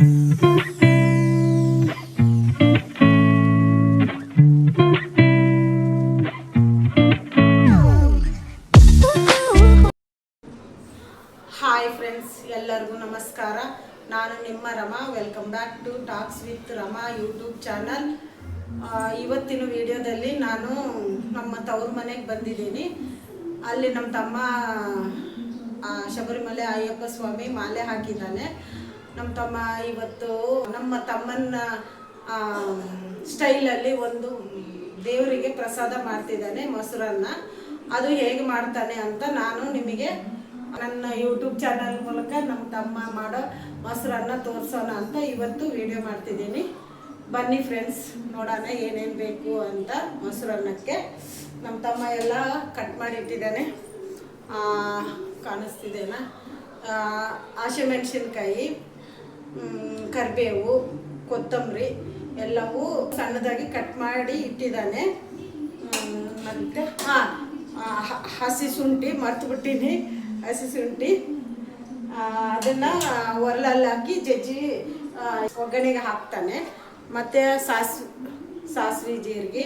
Hi friends, ಎಲ್ಲರಿಗೂ ನಮಸ್ಕಾರ. ನಾನು ನಿಮ್ಮ Rama. Welcome back to talks with Rama YouTube channel. ಇವತ್ತಿನ ವಿಡಿಯೋದಲ್ಲಿ ನಾನು ನಮ್ಮ ತವ್ರ ಮನೆಗೆ ಬಂದಿದ್ದೀನಿ. ಅಲ್ಲಿ ನಮ್ಮ ತಮ್ಮ ಶಬರಿಮಲೆ ಅಯ್ಯಪ್ಪ ಸ್ವಾಮಿ ಮಾಲೆ ಹಾಕಿದ್ದಾನೆ. ನಮ್ಮ ತಮ್ಮ ಇವತ್ತು ನಮ್ಮ ತಮ್ಮನ ಸ್ಟೈಲಲ್ಲಿ ಒಂದು ದೇವರಿಗೆ ಪ್ರಸಾದ ಮಾಡ್ತಿದ್ದಾನೆ, ಮೊಸರನ್ನ. ಅದು ಹೇಗೆ ಮಾಡ್ತಾನೆ ಅಂತ ನಾನು ನಿಮಗೆ ನನ್ನ ಯೂಟ್ಯೂಬ್ ಚಾನಲ್ ಮೂಲಕ ನಮ್ಮ ತಮ್ಮ ಮಾಡೋ ಮೊಸರನ್ನ ತೋರಿಸೋಣ ಅಂತ ಇವತ್ತು ವಿಡಿಯೋ ಮಾಡ್ತಿದ್ದೀನಿ. ಬನ್ನಿ ಫ್ರೆಂಡ್ಸ್, ನೋಡೋಣ ಏನೇನು ಬೇಕು ಅಂತ ಮೊಸರನ್ನಕ್ಕೆ. ನಮ್ಮ ತಮ್ಮ ಎಲ್ಲ ಕಟ್ ಮಾಡಿ ಇಟ್ಟಿದ್ದಾನೆ, ಕಾಣಿಸ್ತಿದೆನಾ? ಹಸಿಮೆಣಸಿನ್ಕಾಯಿ, ಕರಿಬೇವು, ಕೊತ್ತಂಬರಿ ಎಲ್ಲವೂ ಸಣ್ಣದಾಗಿ ಕಟ್ ಮಾಡಿ ಇಟ್ಟಿದ್ದಾನೆ. ಮತ್ತು ಹಸಿ ಶುಂಠಿ ಮರ್ತುಬಿಟ್ಟಿನಿ. ಹಸಿ ಶುಂಠಿ ಅದನ್ನು ಒರಳಲ್ಲಿ ಹಾಕಿ ಜಜ್ಜಿ ಒಗ್ಗರಣೆಗೆ ಹಾಕ್ತಾನೆ. ಮತ್ತು ಸಾಸಿವೆ, ಜೀರಿಗೆ,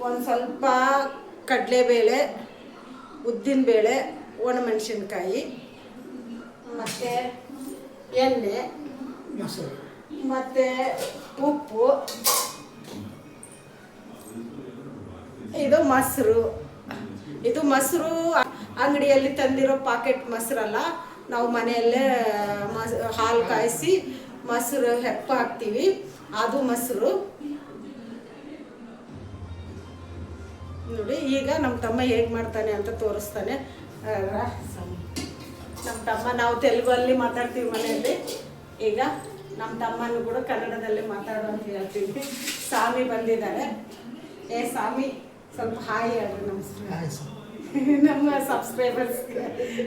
ಒಂದು ಸ್ವಲ್ಪ ಕಡಲೆಬೇಳೆ, ಉದ್ದಿನಬೇಳೆ, ಒಣಮೆಣಸಿನ್ಕಾಯಿ, ಮತ್ತು ಎಣ್ಣೆ, ಮತ್ತು ಉಪ್ಪು, ಇದು ಮೊಸರು ಅಂಗಡಿಯಲ್ಲಿ ತಂದಿರೋ ಪಾಕೆಟ್ ಮೊಸರಲ್ಲ, ನಾವು ಮನೆಯಲ್ಲೇ ಹಾಲು ಕಾಯಿಸಿ ಮೊಸರು ಹೆಪ್ಪ ಹಾಕ್ತೀವಿ, ಅದು ಮೊಸರು. ನೋಡಿ, ಈಗ ನಮ್ಮ ತಮ್ಮ ಹೇಗೆ ಮಾಡ್ತಾನೆ ಅಂತ ತೋರಿಸ್ತಾನೆ. ನಮ್ಮ ತಮ್ಮ, ನಾವು ತೆಲುಗಲ್ಲಿ ಮಾತಾಡ್ತೀವಿ ಮನೆಯಲ್ಲಿ. ಈಗ ನಮ್ಮ ತಮ್ಮನೂ ಕೂಡ ಕನ್ನಡದಲ್ಲಿ ಮಾತಾಡೋ ಅಂತ ಹೇಳ್ತೀವಿ. ಸ್ವಾಮಿ ಬಂದಿದ್ದಾರೆ. ಸ್ವಾಮಿ, ಸ್ವಲ್ಪ ಹಾಯ್ ಹೇಳ್ರಿ ನಮಸ್ಕಾರ ನಮ್ಮ ಸಬ್ಸ್ಕ್ರೈಬರ್ಸ್ಗೆ,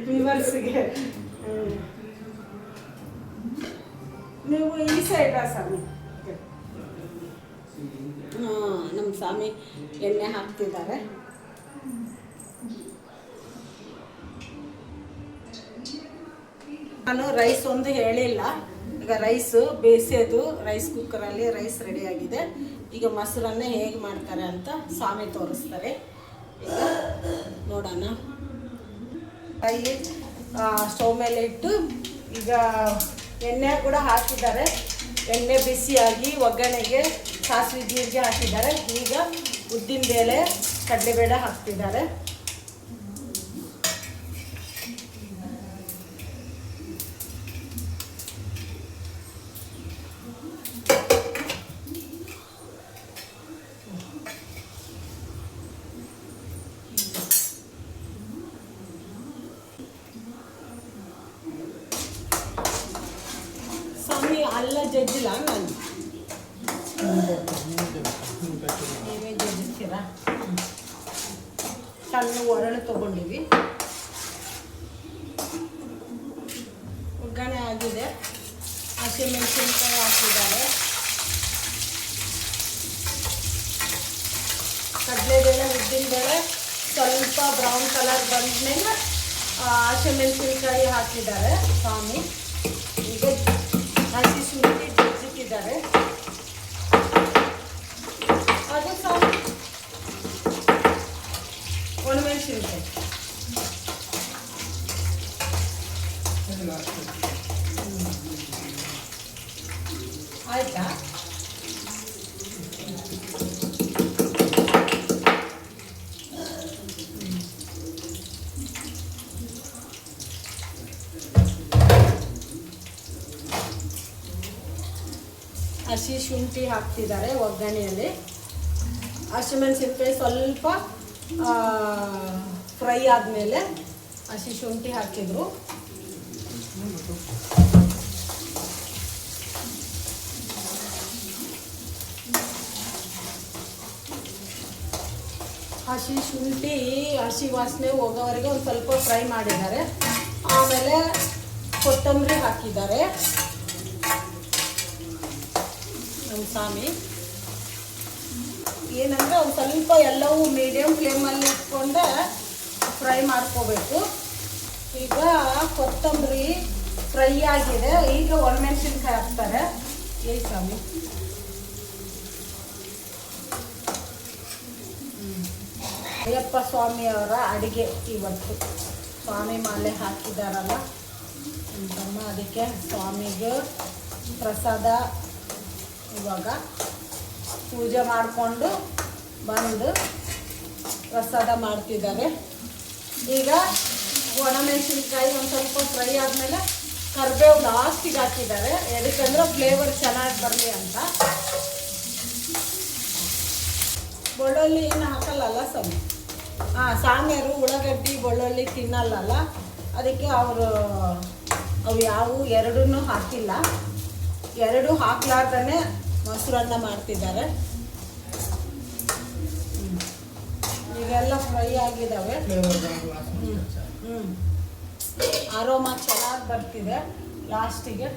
ವ್ಯೂವರ್ಸ್ಗೆ. ನೀವು ಈ ಸೈಡ್ ಸ್ವಾಮಿ. ನಮ್ಮ ಸ್ವಾಮಿ ಎಣ್ಣೆ ಹಾಕ್ತಿದ್ದಾರೆ. ನಾನು ರೈಸ್ ಒಂದು ಹೇಳಿಲ್ಲ. ಈಗ ರೈಸು ಬೇಯಿಸೋದು, ರೈಸ್ ಕುಕ್ಕರಲ್ಲಿ ರೈಸ್ ರೆಡಿಯಾಗಿದೆ. ಈಗ ಮೊಸರನ್ನೇ ಹೇಗೆ ಮಾಡ್ತಾರೆ ಅಂತ ಸ್ವಾಮಿ ತೋರಿಸ್ತಾರೆ. ಈಗ ನೋಡೋಣ. ಸ್ಟವ್ ಮೇಲೆ ಇಟ್ಟು ಈಗ ಎಣ್ಣೆ ಕೂಡ ಹಾಕಿದ್ದಾರೆ. ಎಣ್ಣೆ ಬಿಸಿಯಾಗಿ ಒಗ್ಗರಣೆಗೆ ಸಾಸಿವೆ ಜೀರಿಗೆ ಹಾಕಿದ್ದಾರೆ. ಈಗ ಉದ್ದಿನಬೇಳೆ, ಕಡಲೆಬೇಳೆ ಹಾಕ್ತಿದ್ದಾರೆ. ಸ್ವಾಮಿ ಅಲ್ಲ ಜಜ್ಜಿಲ್ಲ, ನಾನು ನೀವೇ ಜಜ್ಜಿರ್ತೀರಾ? ಸಣ್ಣ ಒರಳು ತೊಗೊಂಡಿವಿ. ಒಗ್ಗರಣೆ ಆಗಿದೆ. ಹಸಿಮೆಣಸಿನ್ಕಾಯಿ ಹಾಕಿದ್ದಾರೆ. ಕಡಲೆಬೇಳೆ, ಉದ್ದಿನಬೇಳೆ ಸ್ವಲ್ಪ ಬ್ರೌನ್ ಕಲರ್ ಬಂದಮೇಲೆ ಹಸಿಮೆಣಸಿನ್ಕಾಯಿ ಹಾಕಿದ್ದಾರೆ ಸ್ವಾಮಿ. ಈಗ ಹಸಿ ಶುಂಠಿ ಜಜ್ಜಿಟ್ಟಿದ್ದಾರೆ. ಅದು ಸ್ವಾಮಿ ಒಣಮೆಣಸಿನ್ಕಾಯಿ. ಆಯ್ತಾ? ಹಸಿ ಶುಂಠಿ ಹಾಕ್ತಿದ್ದಾರೆ ಒಗ್ಗರಣೆಯಲ್ಲಿ. ಹಸಿಮೆಣಸಿನ್ಕಾಯಿ ಸ್ವಲ್ಪ ಫ್ರೈ ಆದಮೇಲೆ ಹಸಿ ಶುಂಠಿ ಹಾಕಿದ್ರು. ಹಸಿ ಶುಂಠಿ ಹಸಿ ವಾಸನೆ ಹೋಗೋವರೆಗೆ ಒಂದು ಸ್ವಲ್ಪ ಫ್ರೈ ಮಾಡಿದ್ದಾರೆ. ಆಮೇಲೆ ಕೊತ್ತಂಬರಿ ಹಾಕಿದ್ದಾರೆ ನಮ್ಮ ಸ್ವಾಮಿ. ಏನಂದರೆ ಒಂದು ಸ್ವಲ್ಪ ಎಲ್ಲವೂ ಮೀಡಿಯಮ್ ಫ್ಲೇಮಲ್ಲಿ ಇಟ್ಕೊಂಡೆ ಫ್ರೈ ಮಾಡ್ಕೋಬೇಕು. ಈಗ ಕೊತ್ತಂಬರಿ ಫ್ರೈ ಆಗಿದೆ. ಈಗ ಒಣಮೆಣಸಿನ್ಕಾಯಿ ಹಾಕ್ತಾರೆ. ಏ ಸ್ವಾಮಿ, ಅಯ್ಯಪ್ಪ ಸ್ವಾಮಿಯವರ ಅಡಿಗೆ ಇವತ್ತು. ಸ್ವಾಮಿ ಮಾಲೆ ಹಾಕಿದಾರಲ್ಲ ಅಂತಮ್ಮ, ಅದಕ್ಕೆ ಸ್ವಾಮಿಗೆ ಪ್ರಸಾದ. ಇವಾಗ ಪೂಜೆ ಮಾಡಿಕೊಂಡು ಬಂದು ಪ್ರಸಾದ ಮಾಡ್ತಿದ್ದಾರೆ. ಈಗ ಒಣಮೆಣಸಿನ್ಕಾಯಿ ಒಂದು ಸ್ವಲ್ಪ ಫ್ರೈ ಆದಮೇಲೆ ಕರಿಬೇವು ಲಾಸ್ಟಿಗೆ ಹಾಕಿದ್ದಾರೆ. ಎದಕ್ಕಂದ್ರೆ ಫ್ಲೇವರ್ ಚೆನ್ನಾಗಿ ಬರಲಿ ಅಂತ. ಬೆಳ್ಳುಳ್ಳಿ ಏನು ಹಾಕಲ್ಲಲ್ಲ ಸ್ವಾಮಿ. ಸಾಮ್ಯಾರು ಉಳ್ಳಾಗಡ್ಡಿ ಬೆಳ್ಳುಳ್ಳಿ ತಿನ್ನಲ್ಲಲ್ಲ, ಅದಕ್ಕೆ ಅವರು ಅವು ಯಾವುವು ಎರಡೂ ಹಾಕಿಲ್ಲ. ಎರಡು ಹಾಕ್ಲಾರ್ದೇ ಮೊಸರನ್ನ ಮಾಡ್ತಿದ್ದಾರೆ. ಈಗೆಲ್ಲ ಫ್ರೈ ಆಗಿದ್ದಾವೆ. ಆರೋಮ ಚೆನ್ನಾಗಿ ಬರ್ತಿದೆ. ಲಾಸ್ಟಿಗೆ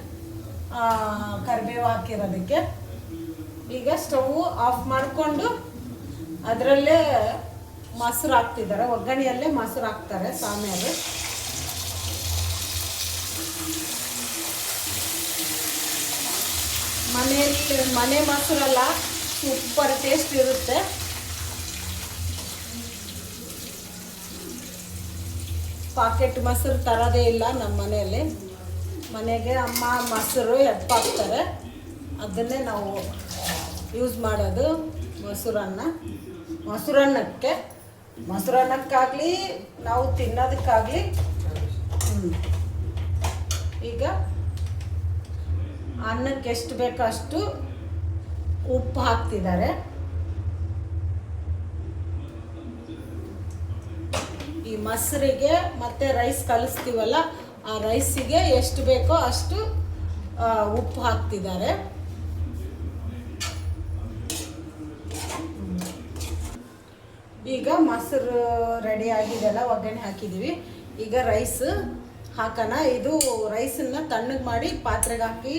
ಕರಿಬೇವು ಹಾಕಿರೋದಕ್ಕೆ ಈಗ ಸ್ಟವ್ ಆಫ್ ಮಾಡಿಕೊಂಡು ಅದರಲ್ಲೇ ಮೊಸರು ಹಾಕ್ತಿದ್ದಾರೆ. ಒಗ್ಗರಣೆಯಲ್ಲೇ ಮೊಸರು ಹಾಕ್ತಾರೆ ಸಾಮ್ಯಾರು. ಮನೆ ಮೊಸರಲ್ಲ, ಸೂಪರ್ ಟೇಸ್ಟ್ ಇರುತ್ತೆ. ಪಾಕೆಟ್ ಮೊಸರು ತರೋದೇ ಇಲ್ಲ ನಮ್ಮ ಮನೆಯಲ್ಲಿ. ಮನೆಗೆ ಅಮ್ಮ ಮೊಸರು ಎಪ್ಪಾಕ್ತಾರೆ, ಅದನ್ನೇ ನಾವು ಯೂಸ್ ಮಾಡೋದು. ಮೊಸರನ್ನಕ್ಕಾಗಲಿ ನಾವು ತಿನ್ನೋದಕ್ಕಾಗಲಿ. ಈಗ ಅನ್ನಕ್ಕೆ ಎಷ್ಟು ಬೇಕೋ ಅಷ್ಟು ಉಪ್ಪು ಹಾಕ್ತಿದ್ದಾರೆ. ಈ ಮೊಸರಿಗೆ ಮತ್ತು ರೈಸ್ ಕಲಿಸ್ತೀವಲ್ಲ, ಆ ರೈಸಿಗೆ ಎಷ್ಟು ಬೇಕೋ ಅಷ್ಟು ಉಪ್ಪು ಹಾಕ್ತಿದ್ದಾರೆ. ಈಗ ಮೊಸರು ರೆಡಿ ಆಗಿದೆಲ್ಲ, ಒಗ್ಗರಣೆ ಹಾಕಿದ್ದೀವಿ. ಈಗ ರೈಸ್ ಹಾಕೋಣ. ಇದು ರೈಸನ್ನು ತಣ್ಣಗೆ ಮಾಡಿ ಪಾತ್ರೆಗೆ ಹಾಕಿ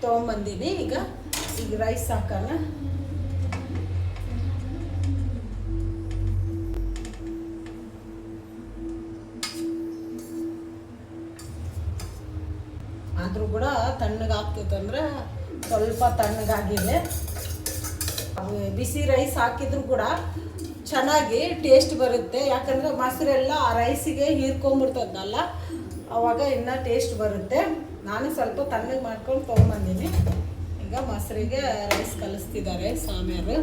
ತೊಗೊಂಬಂದೀನಿ. ಈಗ ರೈಸ್ ಹಾಕೋಣ. ಆದರೂ ಕೂಡ ತಣ್ಣಗೆ ಆಗ್ತೈತಂದ್ರೆ ಸ್ವಲ್ಪ ತಣ್ಣಗಾಗಿದೆ. ಬಿಸಿ ರೈಸ್ ಹಾಕಿದ್ರು ಕೂಡ ಚೆನ್ನಾಗಿ ಟೇಸ್ಟ್ ಬರುತ್ತೆ. ಯಾಕಂದರೆ ಮೊಸರೆಲ್ಲ ಆ ರೈಸಿಗೆ ಹೀರ್ಕೊಂಬಿಡ್ತದಲ್ಲ, ಆವಾಗ ಇನ್ನೂ ಟೇಸ್ಟ್ ಬರುತ್ತೆ. ನಾನು ಸ್ವಲ್ಪ ತಣ್ಣಗೆ ಮಾಡ್ಕೊಂಡು ತೊಗೊಂಬಂದೀನಿ. ಈಗ ಮೊಸರಿಗೆ ರೈಸ್ ಕಲಿಸ್ತಿದ್ದಾರೆ ಸಾಮ್ಯಾರು.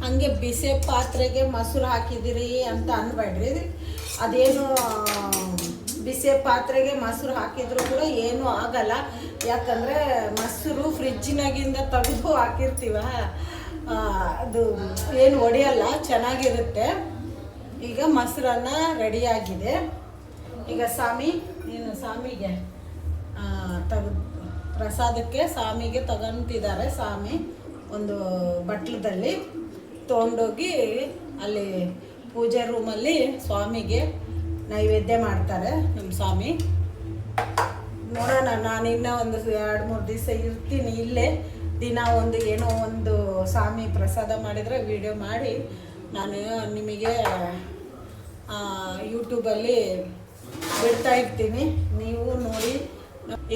ಹಾಗೆ ಬಿಸಿ ಪಾತ್ರೆಗೆ ಮೊಸರು ಹಾಕಿದಿರಿ ಅಂತ ಅನ್ಬೇಡ್ರಿ. ಅದೇನು ಬಿಸಿ ಪಾತ್ರೆಗೆ ಮೊಸರು ಹಾಕಿದ್ರು ಕೂಡ ಏನೂ ಆಗಲ್ಲ. ಯಾಕಂದರೆ ಮೊಸರು ಫ್ರಿಜ್ಜಿನಾಗಿಂದ ತೆಗೆದು ಹಾಕಿರ್ತೀವ, ಅದು ಏನು ಒಡೆಯಲ್ಲ, ಚೆನ್ನಾಗಿರುತ್ತೆ. ಈಗ ಮೊಸರನ್ನ ರೆಡಿಯಾಗಿದೆ. ಈಗ ಸ್ವಾಮಿಗೆ ಪ್ರಸಾದಕ್ಕೆ ಸ್ವಾಮಿಗೆ ತಗೊಂತಿದ್ದಾರೆ. ಸ್ವಾಮಿ ಒಂದು ಬಟ್ಲದಲ್ಲಿ ತೊಗೊಂಡೋಗಿ ಅಲ್ಲಿ ಪೂಜೆ ರೂಮಲ್ಲಿ ಸ್ವಾಮಿಗೆ ನೈವೇದ್ಯ ಮಾಡ್ತಾರೆ ನಮ್ಮ ಸ್ವಾಮಿ. ನೋಡೋಣ, ನಾನು ಇನ್ನೂ ಒಂದು 2-3 ದಿವಸ ಇರ್ತೀನಿ ಇಲ್ಲೇ. ದಿನ ಒಂದು ಏನೋ ಒಂದು ಸ್ವಾಮಿ ಪ್ರಸಾದ ಮಾಡಿದರೆ ವಿಡಿಯೋ ಮಾಡಿ ನಾನು ನಿಮಗೆ ಯೂಟ್ಯೂಬಲ್ಲಿ ಬಿಡ್ತಾ ಇರ್ತೀನಿ, ನೀವು ನೋಡಿ.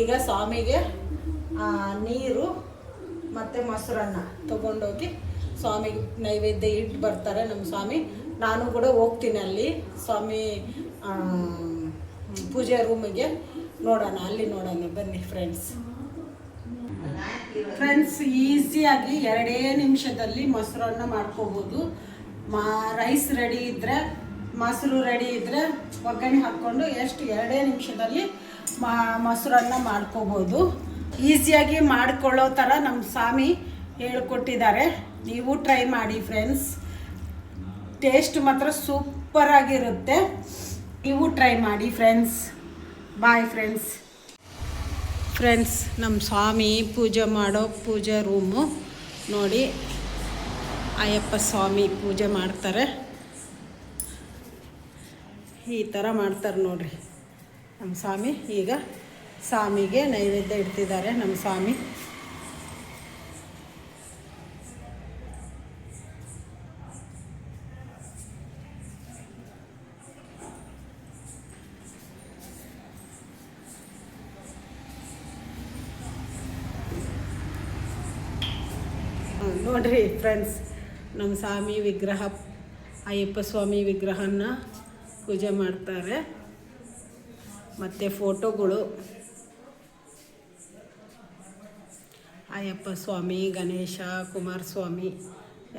ಈಗ ಸ್ವಾಮಿಗೆ ನೀರು ಮತ್ತು ಮೊಸರನ್ನ ತೊಗೊಂಡೋಗಿ ಸ್ವಾಮಿಗೆ ನೈವೇದ್ಯ ಇಟ್ಟು ಬರ್ತಾರೆ ನಮ್ಮ ಸ್ವಾಮಿ. ನಾನು ಕೂಡ ಹೋಗ್ತೀನಿ ಅಲ್ಲಿ ಸ್ವಾಮಿ ಪೂಜೆ ರೂಮಿಗೆ. ನೋಡೋಣ, ಅಲ್ಲಿ ನೋಡೋಣ ಬನ್ನಿ ಫ್ರೆಂಡ್ಸ್. ಈಸಿಯಾಗಿ 2 ನಿಮಿಷದಲ್ಲಿ ಮೊಸರನ್ನ ಮಾಡ್ಕೋಬೋದು. ರೈಸ್ ರೆಡಿ ಇದ್ದರೆ, ಮೊಸರು ರೆಡಿ ಇದ್ದರೆ ಒಗ್ಗರಣೆ ಹಾಕ್ಕೊಂಡು ಎಷ್ಟು 2 ನಿಮಿಷದಲ್ಲಿ ಮೊಸರನ್ನ ಮಾಡ್ಕೋಬೋದು. ಈಸಿಯಾಗಿ ಮಾಡ್ಕೊಳ್ಳೋ ಥರ ನಮ್ಮ ಸ್ವಾಮಿ ಹೇಳ್ಕೊಟ್ಟಿದ್ದಾರೆ. ನೀವು ಟ್ರೈ ಮಾಡಿ ಫ್ರೆಂಡ್ಸ್. ಟೇಸ್ಟ್ ಮಾತ್ರ ಸೂಪರಾಗಿರುತ್ತೆ. ನೀವು ಟ್ರೈ ಮಾಡಿ ಫ್ರೆಂಡ್ಸ್. Bye friends. ನಮ್ಮ ಸ್ವಾಮಿ ಪೂಜೆ ಮಾಡೋ ಪೂಜೆ ರೂಮು ನೋಡಿ. ಅಯ್ಯಪ್ಪ ಸ್ವಾಮಿ ಪೂಜೆ ಮಾಡ್ತಾರೆ. ಈ ಥರ ಮಾಡ್ತಾರೆ ನೋಡ್ರಿ ನಮ್ಮ ಸ್ವಾಮಿ. ಈಗ ಸ್ವಾಮಿಗೆ ನೈವೇದ್ಯ ಇಡ್ತಿದ್ದಾರೆ ನಮ್ಮ ಸ್ವಾಮಿ. ನೋಡ್ರಿ ಫ್ರೆಂಡ್ಸ್, ನಮ್ಮ ಸ್ವಾಮಿ ವಿಗ್ರಹ, ಅಯ್ಯಪ್ಪ ಸ್ವಾಮಿ ವಿಗ್ರಹನ ಪೂಜೆ ಮಾಡ್ತಾರೆ. ಮತ್ತು ಫೋಟೋಗಳು ಅಯ್ಯಪ್ಪ ಸ್ವಾಮಿ, ಗಣೇಶ, ಕುಮಾರಸ್ವಾಮಿ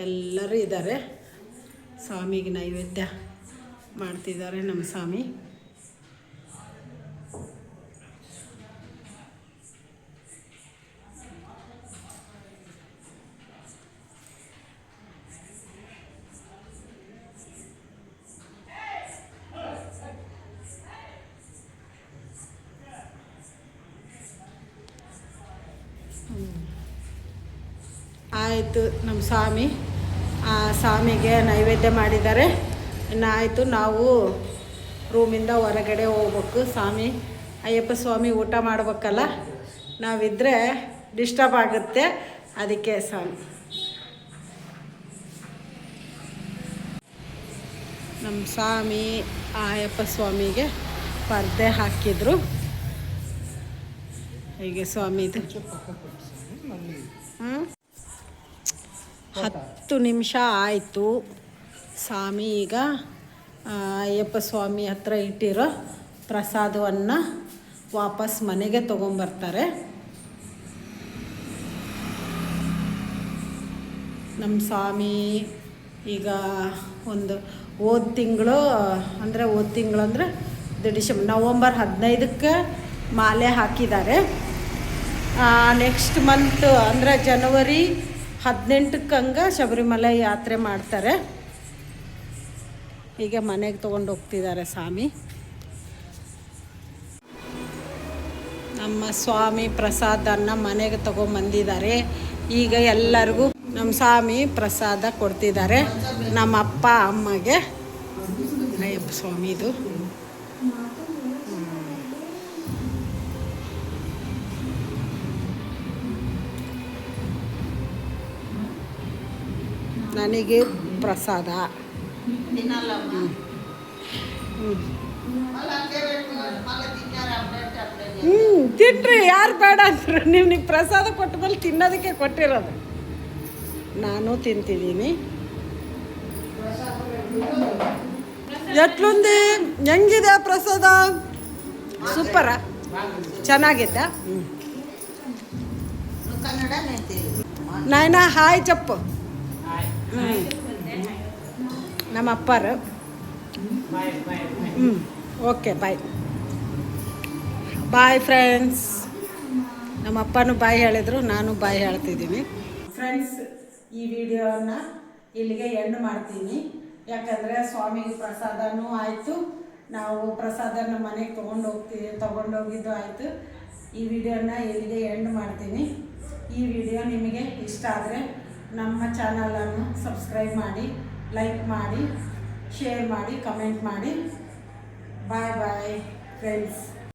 ಎಲ್ಲರೂ ಇದ್ದಾರೆ. ಸ್ವಾಮಿಗೆ ನೈವೇದ್ಯ ಮಾಡ್ತಿದ್ದಾರೆ ನಮ್ಮ ಸ್ವಾಮಿ. ಆಯಿತು, ನಮ್ಮ ಸ್ವಾಮಿಗೆ ನೈವೇದ್ಯ ಮಾಡಿದ್ದಾರೆ. ಇನ್ನು ಆಯಿತು, ನಾವು ರೂಮಿಂದ ಹೊರಗಡೆ ಹೋಗ್ಬೇಕು. ಅಯ್ಯಪ್ಪ ಸ್ವಾಮಿ ಊಟ ಮಾಡ್ಬೇಕಲ್ಲ, ನಾವಿದ್ದರೆ ಡಿಸ್ಟರ್ಬ್ ಆಗುತ್ತೆ. ಅದಕ್ಕೆ ನಮ್ಮ ಸ್ವಾಮಿ ಅಯ್ಯಪ್ಪ ಸ್ವಾಮಿಗೆ ಪರ್ದೆ ಹಾಕಿದ್ರು. ಹೀಗೆ ಸ್ವಾಮಿದು 10 ನಿಮಿಷ ಆಯಿತು. ಸ್ವಾಮಿ ಈಗ ಅಯ್ಯಪ್ಪ ಸ್ವಾಮಿ ಹತ್ರ ಇಟ್ಟಿರೋ ಪ್ರಸಾದವನ್ನು ವಾಪಸ್ ಮನೆಗೆ ತೊಗೊಂಬರ್ತಾರೆ. ನಮ್ಮ ಸ್ವಾಮಿ ಈಗ ಹೋದ ತಿಂಗಳು ಅಂದರೆ ನವಂಬರ್ 15ಕ್ಕೆ ಮಾಲೆ ಹಾಕಿದ್ದಾರೆ. ನೆಕ್ಸ್ಟ್ ಮಂತ್ ಅಂದರೆ ಜನವರಿ 18ಕ್ಕೆ ಶಬರಿಮಲೆ ಯಾತ್ರೆ ಮಾಡ್ತಾರೆ. ಈಗ ಮನೆಗೆ ತೊಗೊಂಡು ಹೋಗ್ತಿದ್ದಾರೆ ಸ್ವಾಮಿ. ನಮ್ಮ ಸ್ವಾಮಿ ಪ್ರಸಾದನ ಮನೆಗೆ ತೊಗೊಂಬಂದಿದ್ದಾರೆ. ಈಗ ಎಲ್ಲರಿಗೂ ನಮ್ಮ ಸ್ವಾಮಿ ಪ್ರಸಾದ ಕೊಡ್ತಿದ್ದಾರೆ. ನಮ್ಮ ಅಪ್ಪ ಅಮ್ಮಗೆ ಅಯ್ಯಪ್ಪ ಸ್ವಾಮಿದು. ನನಗೆ ಪ್ರಸಾದ ತಿನ್ರಿ, ಯಾರು ಬೇಡ ಅಂತಾರೆ. ನಿಮ್ಗೆ ಪ್ರಸಾದ ಕೊಟ್ಟ ಮೇಲೆ ತಿನ್ನೋದಕ್ಕೆ ಕೊಟ್ಟಿರೋದು. ನಾನು ತಿಂತಿದ್ದೀನಿ. ಎಟ್ಲುಂದಿ ಹೆಂಗಿದೆ ಪ್ರಸಾದ? ಸೂಪರಾ? ಚೆನ್ನಾಗಿದ್ದ? ನಾಯನ ಹಾಯ್ ಚಪ್ಪು. ನಮ್ಮ ಅಪ್ಪಾರು. ಓಕೆ, ಬಾಯ್ ಬಾಯ್ ಫ್ರೆಂಡ್ಸ್. ನಮ್ಮ ಅಪ್ಪನೂ ಬಾಯ್ ಹೇಳಿದ್ರು, ನಾನು ಬಾಯ್ ಹೇಳ್ತಿದ್ದೀನಿ. ಫ್ರೆಂಡ್ಸ್, ಈ ವಿಡಿಯೋನ ಇಲ್ಲಿಗೆ ಎಂಡ್ ಮಾಡ್ತೀನಿ. ಯಾಕಂದರೆ ಸ್ವಾಮಿಗೆ ಪ್ರಸಾದನೂ ಆಯಿತು, ನಾವು ಪ್ರಸಾದನ ಮನೆಗೆ ತೊಗೊಂಡೋಗಿದ್ದು ಆಯಿತು. ಈ ವಿಡಿಯೋನ ಇಲ್ಲಿಗೆ ಎಂಡ್ ಮಾಡ್ತೀನಿ. ಈ ವಿಡಿಯೋ ನಿಮಗೆ ಇಷ್ಟ ಆದರೆ ನಮ್ಮ ಚಾನಲನ್ನು ಸಬ್ಸ್ಕ್ರೈಬ್ ಮಾಡಿ, ಲೈಕ್ ಮಾಡಿ, ಶೇರ್ ಮಾಡಿ, ಕಮೆಂಟ್ ಮಾಡಿ. ಬಾಯ್ ಬಾಯ್ ಫ್ರೆಂಡ್ಸ್.